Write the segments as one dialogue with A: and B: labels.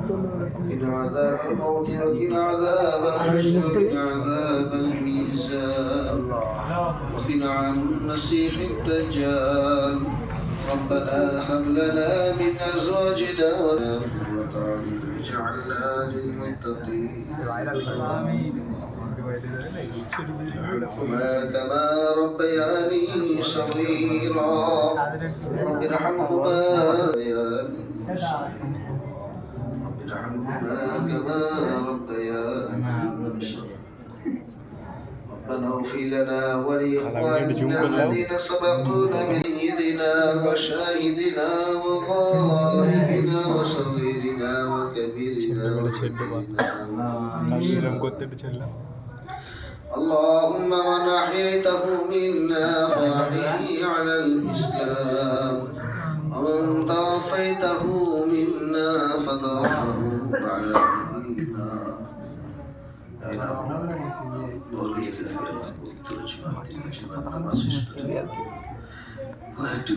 A: وقنا عذاب الموت وقنا عذاب الحشر وقنا عذاب الميزان وقنا عن المسيح الدجال. ربنا هب لنا من ازواجنا قرة اعين واجعلنا للمتقين كما ربياني صغيرا رب ارحمهما كما ربياني صغيرا. ربنا اغفر لنا ولإخواننا الذين سبقونا بسيدنا وشاهدنا وغائبنا وصغيرنا وكبيرنا اللهم من أحييته منا فأحيه على الإسلام ومن توفيته منا فتوفه على الإيمان.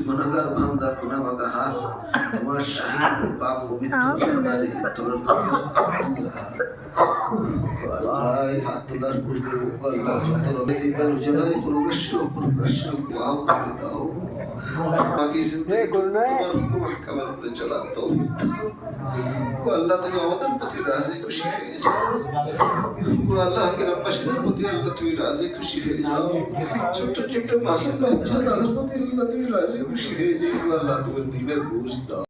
A: গুনাহগার বান্দা গুনাহগার হাত তোমার শাহীদ পাক পবিত্র দরবারে উত্তোলন করো। আল্লাহ হাত তোলার পূর্বে আল্লাহ যত রবে দিবার উজলাই প্রবেশ ওয়াও করে দাও। বাকি জিন্দেগি তোমার হুকুম আহকামের উপরে চলার তৌফিক দাও। আল্লাহ তুমি আমাদের প্রতি রাজি খুশি হয়ে যাও। আল্লাহ গ্রামবাসীদের প্রতি আল্লাহ তুমি রাজি খুশি হয়ে যাও। ছোট ছোট মাসুম বাচ্চা তাদের প্রতি আল্লাহ তুমি রাজি খুশি হয়ে যাও। আল্লাহ তুমি দিনের বুঝ দাও।